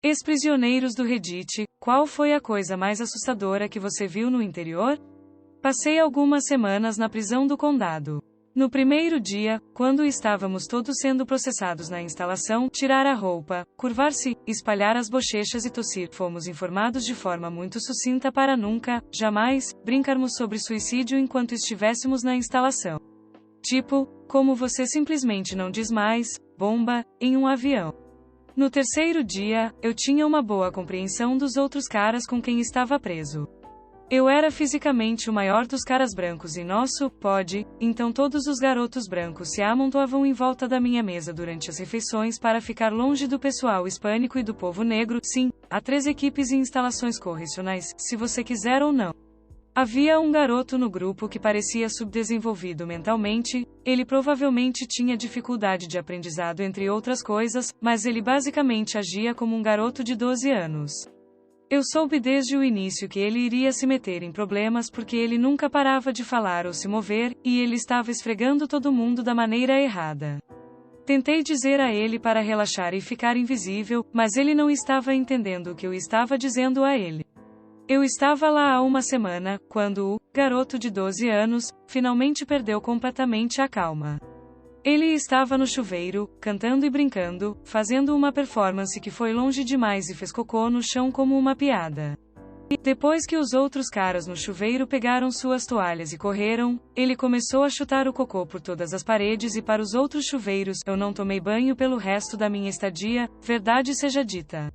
Ex-prisioneiros do Reddit, qual foi a coisa mais assustadora que você viu no interior? Passei algumas semanas na prisão do condado. No primeiro dia, quando estávamos todos sendo processados na instalação, tirar a roupa, curvar-se, espalhar as bochechas e tossir, fomos informados de forma muito sucinta para nunca, jamais, brincarmos sobre suicídio enquanto estivéssemos na instalação. Tipo, como você simplesmente não diz mais, bomba, em um avião. No terceiro dia, eu tinha uma boa compreensão dos outros caras com quem estava preso. Eu era fisicamente o maior dos caras brancos em nosso pod, então todos os garotos brancos se amontoavam em volta da minha mesa durante as refeições para ficar longe do pessoal hispânico e do povo negro. Sim, há 3 equipes e instalações correcionais, se você quiser ou não. Havia um garoto no grupo que parecia subdesenvolvido mentalmente, ele provavelmente tinha dificuldade de aprendizado entre outras coisas, mas ele basicamente agia como um garoto de 12 anos. Eu soube desde o início que ele iria se meter em problemas porque ele nunca parava de falar ou se mover, e ele estava esfregando todo mundo da maneira errada. Tentei dizer a ele para relaxar e ficar invisível, mas ele não estava entendendo o que eu estava dizendo a ele. Eu estava lá há uma semana, quando o garoto de 12 anos finalmente perdeu completamente a calma. Ele estava no chuveiro, cantando e brincando, fazendo uma performance que foi longe demais e fez cocô no chão como uma piada. Depois que os outros caras no chuveiro pegaram suas toalhas e correram, ele começou a chutar o cocô por todas as paredes e para os outros chuveiros. Eu não tomei banho pelo resto da minha estadia, verdade seja dita.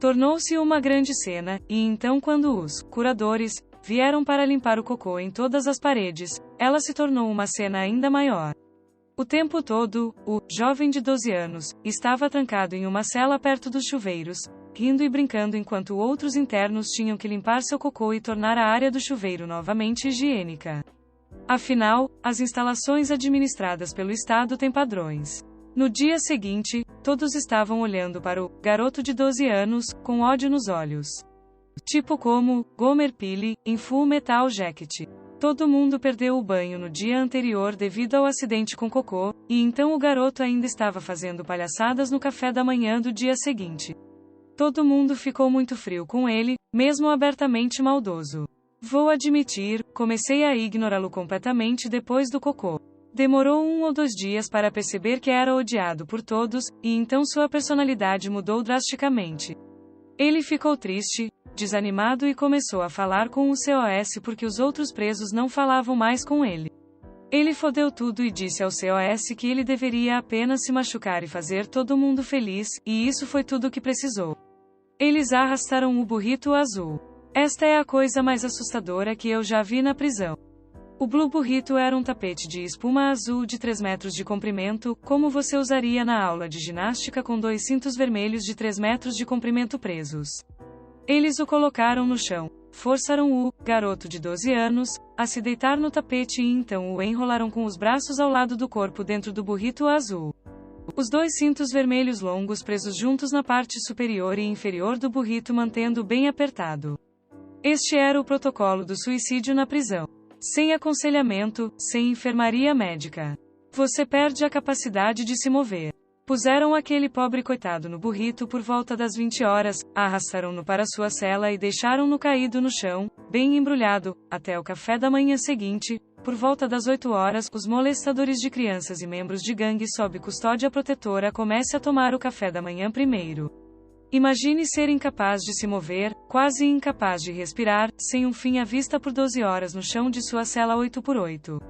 Tornou-se uma grande cena, e então quando os curadores vieram para limpar o cocô em todas as paredes, ela se tornou uma cena ainda maior. O tempo todo, o jovem de 12 anos estava trancado em uma cela perto dos chuveiros, rindo e brincando enquanto outros internos tinham que limpar seu cocô e tornar a área do chuveiro novamente higiênica. Afinal, as instalações administradas pelo Estado têm padrões. No dia seguinte, todos estavam olhando para o garoto de 12 anos, com ódio nos olhos. Tipo como Gomer Pyle, em Full Metal Jacket. Todo mundo perdeu o banho no dia anterior devido ao acidente com cocô, e então o garoto ainda estava fazendo palhaçadas no café da manhã do dia seguinte. Todo mundo ficou muito frio com ele, mesmo abertamente maldoso. Vou admitir, comecei a ignorá-lo completamente depois do cocô. Demorou 1 ou 2 dias para perceber que era odiado por todos, e então sua personalidade mudou drasticamente. Ele ficou triste, desanimado e começou a falar com o COS porque os outros presos não falavam mais com ele. Ele fodeu tudo e disse ao COS que ele deveria apenas se machucar e fazer todo mundo feliz, e isso foi tudo que precisou. Eles arrastaram o burrito azul. Esta é a coisa mais assustadora que eu já vi na prisão. O Blue Burrito era um tapete de espuma azul de 3 metros de comprimento, como você usaria na aula de ginástica com 2 cintos vermelhos de 3 metros de comprimento presos. Eles o colocaram no chão, forçaram o garoto de 12 anos a se deitar no tapete e então o enrolaram com os braços ao lado do corpo dentro do burrito azul. Os 2 cintos vermelhos longos presos juntos na parte superior e inferior do burrito mantendo bem apertado. Este era o protocolo do suicídio na prisão. Sem aconselhamento, sem enfermaria médica. Você perde a capacidade de se mover. Puseram aquele pobre coitado no burrito por volta das 20 horas, arrastaram-no para sua cela e deixaram-no caído no chão, bem embrulhado, até o café da manhã seguinte. Por volta das 8 horas, os molestadores de crianças e membros de gangue sob custódia protetora comecem a tomar o café da manhã primeiro. Imagine ser incapaz de se mover, quase incapaz de respirar, sem um fim à vista por 12 horas no chão de sua cela 8x8.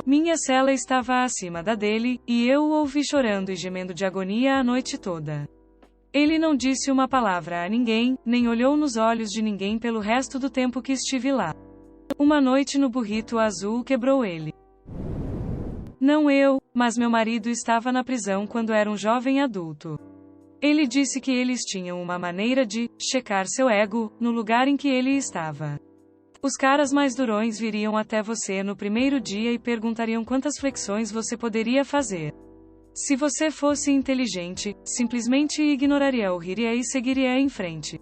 Minha cela estava acima da dele, e eu o ouvi chorando e gemendo de agonia a noite toda. Ele não disse uma palavra a ninguém, nem olhou nos olhos de ninguém pelo resto do tempo que estive lá. Uma noite no burrito azul quebrou ele. Não eu, mas meu marido estava na prisão quando era um jovem adulto. Ele disse que eles tinham uma maneira de checar seu ego no lugar em que ele estava. Os caras mais durões viriam até você no primeiro dia e perguntariam quantas flexões você poderia fazer. Se você fosse inteligente, simplesmente ignoraria ou riria e seguiria em frente.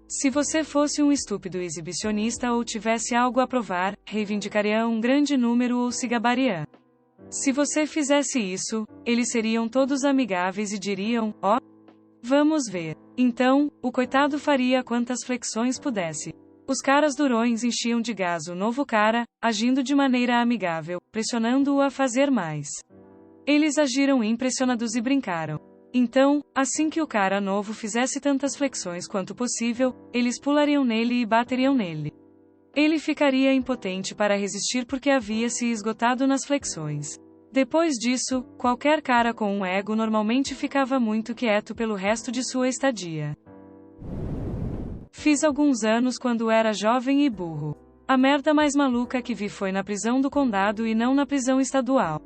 Se você fosse um estúpido exibicionista ou tivesse algo a provar, reivindicaria um grande número ou se gabaria. Se você fizesse isso, eles seriam todos amigáveis e diriam, ó, vamos ver. Então, o coitado faria quantas flexões pudesse. Os caras durões enchiam de gás o novo cara, agindo de maneira amigável, pressionando-o a fazer mais. Eles agiram impressionados e brincaram. Então, assim que o cara novo fizesse tantas flexões quanto possível, eles pulariam nele e bateriam nele. Ele ficaria impotente para resistir porque havia se esgotado nas flexões. Depois disso, qualquer cara com um ego normalmente ficava muito quieto pelo resto de sua estadia. Fiz alguns anos quando era jovem e burro. A merda mais maluca que vi foi na prisão do condado e não na prisão estadual.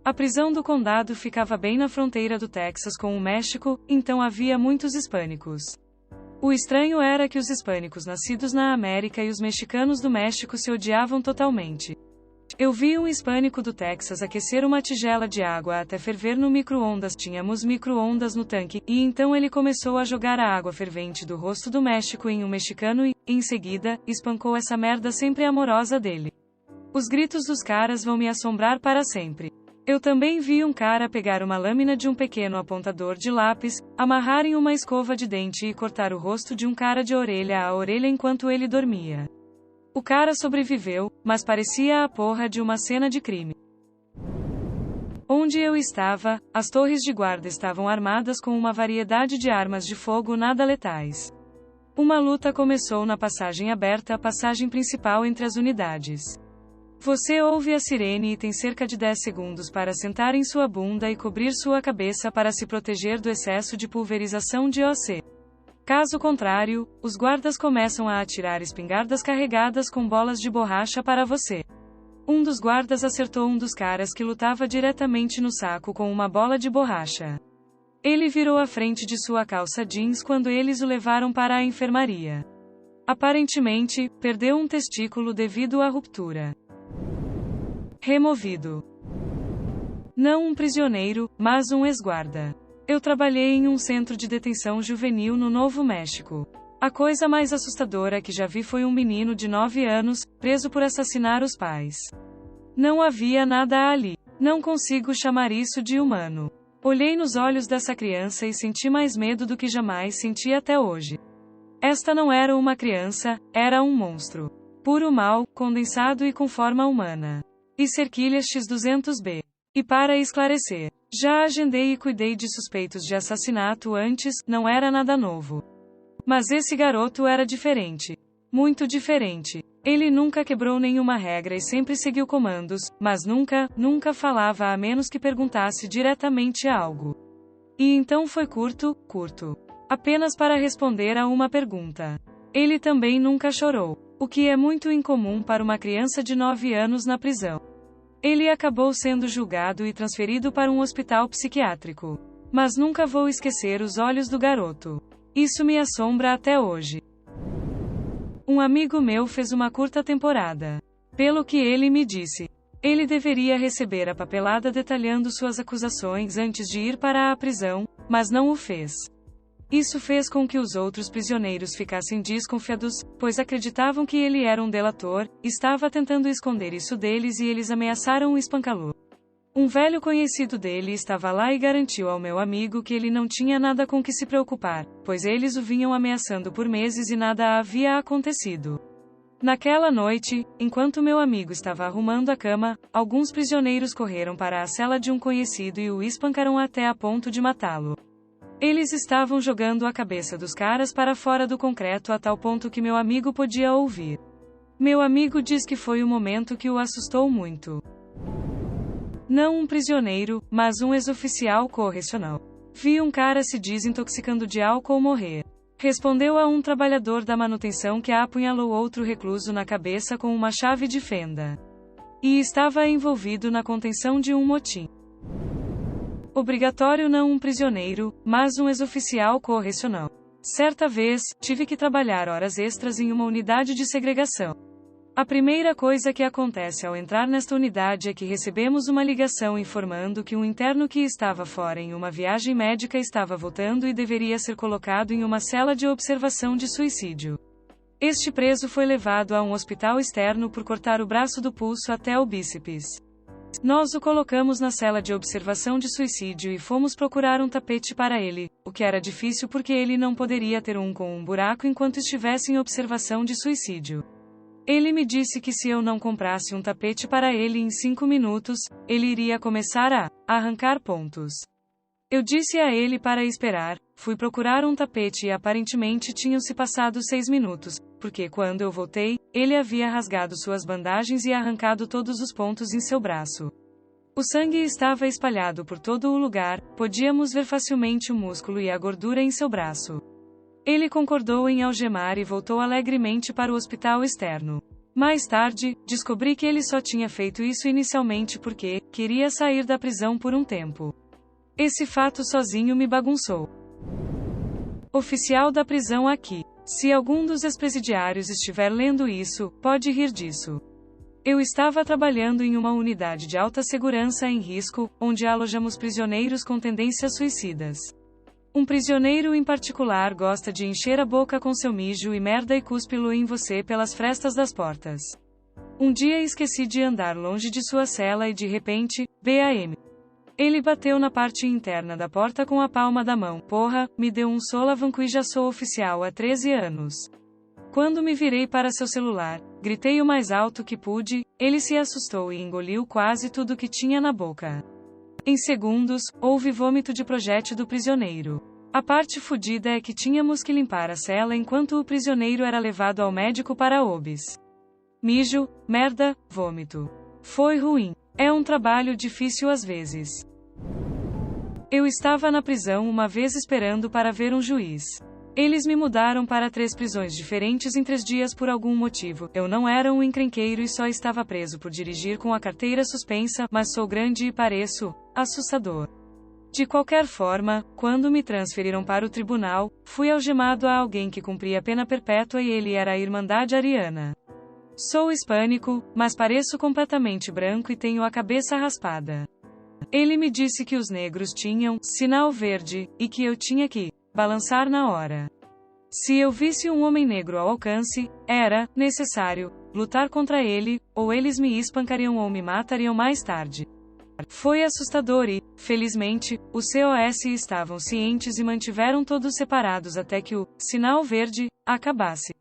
A prisão do condado ficava bem na fronteira do Texas com o México, então havia muitos hispânicos. O estranho era que os hispânicos nascidos na América e os mexicanos do México se odiavam totalmente. Eu vi um hispânico do Texas aquecer uma tigela de água até ferver no micro-ondas. Tínhamos micro-ondas no tanque, e então ele começou a jogar a água fervente do rosto do México em um mexicano e, em seguida, espancou essa merda sempre amorosa dele. Os gritos dos caras vão me assombrar para sempre. Eu também vi um cara pegar uma lâmina de um pequeno apontador de lápis, amarrar em uma escova de dente e cortar o rosto de um cara de orelha a orelha enquanto ele dormia. O cara sobreviveu, mas parecia a porra de uma cena de crime. Onde eu estava, as torres de guarda estavam armadas com uma variedade de armas de fogo nada letais. Uma luta começou na passagem aberta, a passagem principal entre as unidades. Você ouve a sirene e tem cerca de 10 segundos para sentar em sua bunda e cobrir sua cabeça para se proteger do excesso de pulverização de OC. Caso contrário, os guardas começam a atirar espingardas carregadas com bolas de borracha para você. Um dos guardas acertou um dos caras que lutava diretamente no saco com uma bola de borracha. Ele virou a frente de sua calça jeans quando eles o levaram para a enfermaria. Aparentemente, perdeu um testículo devido à ruptura. Removido. Não um prisioneiro, mas um ex-guarda. Eu trabalhei em um centro de detenção juvenil no Novo México. A coisa mais assustadora que já vi foi um menino de 9 anos, preso por assassinar os pais. Não havia nada ali. Não consigo chamar isso de humano. Olhei nos olhos dessa criança e senti mais medo do que jamais senti até hoje. Esta não era uma criança, era um monstro. Puro mal, condensado e com forma humana. E cerquilhas X200B. E para esclarecer, já agendei e cuidei de suspeitos de assassinato antes, não era nada novo. Mas esse garoto era diferente. Muito diferente. Ele nunca quebrou nenhuma regra e sempre seguiu comandos, mas nunca falava a menos que perguntasse diretamente algo. E então foi curto. Apenas para responder a uma pergunta. Ele também nunca chorou. O que é muito incomum para uma criança de 9 anos na prisão. Ele acabou sendo julgado e transferido para um hospital psiquiátrico. Mas nunca vou esquecer os olhos do garoto. Isso me assombra até hoje. Um amigo meu fez uma curta temporada. Pelo que ele me disse, ele deveria receber a papelada detalhando suas acusações antes de ir para a prisão, mas não o fez. Isso fez com que os outros prisioneiros ficassem desconfiados, pois acreditavam que ele era um delator, estava tentando esconder isso deles e eles ameaçaram espancá-lo. Um velho conhecido dele estava lá e garantiu ao meu amigo que ele não tinha nada com que se preocupar, pois eles o vinham ameaçando por meses e nada havia acontecido. Naquela noite, enquanto meu amigo estava arrumando a cama, alguns prisioneiros correram para a cela de um conhecido e o espancaram até a ponto de matá-lo. Eles estavam jogando a cabeça dos caras para fora do concreto a tal ponto que meu amigo podia ouvir. Meu amigo diz que foi o momento que o assustou muito. Não um prisioneiro, mas um ex-oficial correcional. Vi um cara se desintoxicando de álcool morrer. Respondeu a um trabalhador da manutenção que apunhalou outro recluso na cabeça com uma chave de fenda. E estava envolvido na contenção de um motim. Obrigatório não um prisioneiro, mas um ex-oficial correcional. Certa vez, tive que trabalhar horas extras em uma unidade de segregação. A primeira coisa que acontece ao entrar nesta unidade é que recebemos uma ligação informando que um interno que estava fora em uma viagem médica estava voltando e deveria ser colocado em uma cela de observação de suicídio. Este preso foi levado a um hospital externo por cortar o braço do pulso até o bíceps. Nós o colocamos na cela de observação de suicídio e fomos procurar um tapete para ele, o que era difícil porque ele não poderia ter um com um buraco enquanto estivesse em observação de suicídio. Ele me disse que se eu não comprasse um tapete para ele em 5 minutos, ele iria começar a arrancar pontos. Eu disse a ele para esperar, fui procurar um tapete e aparentemente tinham se passado 6 minutos, porque quando eu voltei, ele havia rasgado suas bandagens e arrancado todos os pontos em seu braço. O sangue estava espalhado por todo o lugar, podíamos ver facilmente o músculo e a gordura em seu braço. Ele concordou em algemar e voltou alegremente para o hospital externo. Mais tarde, descobri que ele só tinha feito isso inicialmente porque queria sair da prisão por um tempo. Esse fato sozinho me bagunçou. Oficial da prisão aqui. Se algum dos ex-presidiários estiver lendo isso, pode rir disso. Eu estava trabalhando em uma unidade de alta segurança em risco, onde alojamos prisioneiros com tendências suicidas. Um prisioneiro em particular gosta de encher a boca com seu mijo e merda e cuspi-lo em você pelas frestas das portas. Um dia esqueci de andar longe de sua cela e de repente, BAM. Ele bateu na parte interna da porta com a palma da mão. Porra, me deu um solavanco e já sou oficial há 13 anos. Quando me virei para seu celular, gritei o mais alto que pude, ele se assustou e engoliu quase tudo que tinha na boca. Em segundos, houve vômito de projétil do prisioneiro. A parte fodida é que tínhamos que limpar a cela enquanto o prisioneiro era levado ao médico para OBS. Mijo, merda, vômito. Foi ruim. É um trabalho difícil às vezes. Eu estava na prisão uma vez esperando para ver um juiz. Eles me mudaram para 3 prisões diferentes em 3 dias por algum motivo. Eu não era um encrenqueiro e só estava preso por dirigir com a carteira suspensa, mas sou grande e pareço assustador. De qualquer forma, quando me transferiram para o tribunal, fui algemado a alguém que cumpria pena perpétua e ele era a Irmandade Ariana. Sou hispânico, mas pareço completamente branco e tenho a cabeça raspada. Ele me disse que os negros tinham sinal verde, e que eu tinha que balançar na hora. Se eu visse um homem negro ao alcance, era necessário lutar contra ele, ou eles me espancariam ou me matariam mais tarde. Foi assustador e, felizmente, os COS estavam cientes e mantiveram todos separados até que o sinal verde acabasse.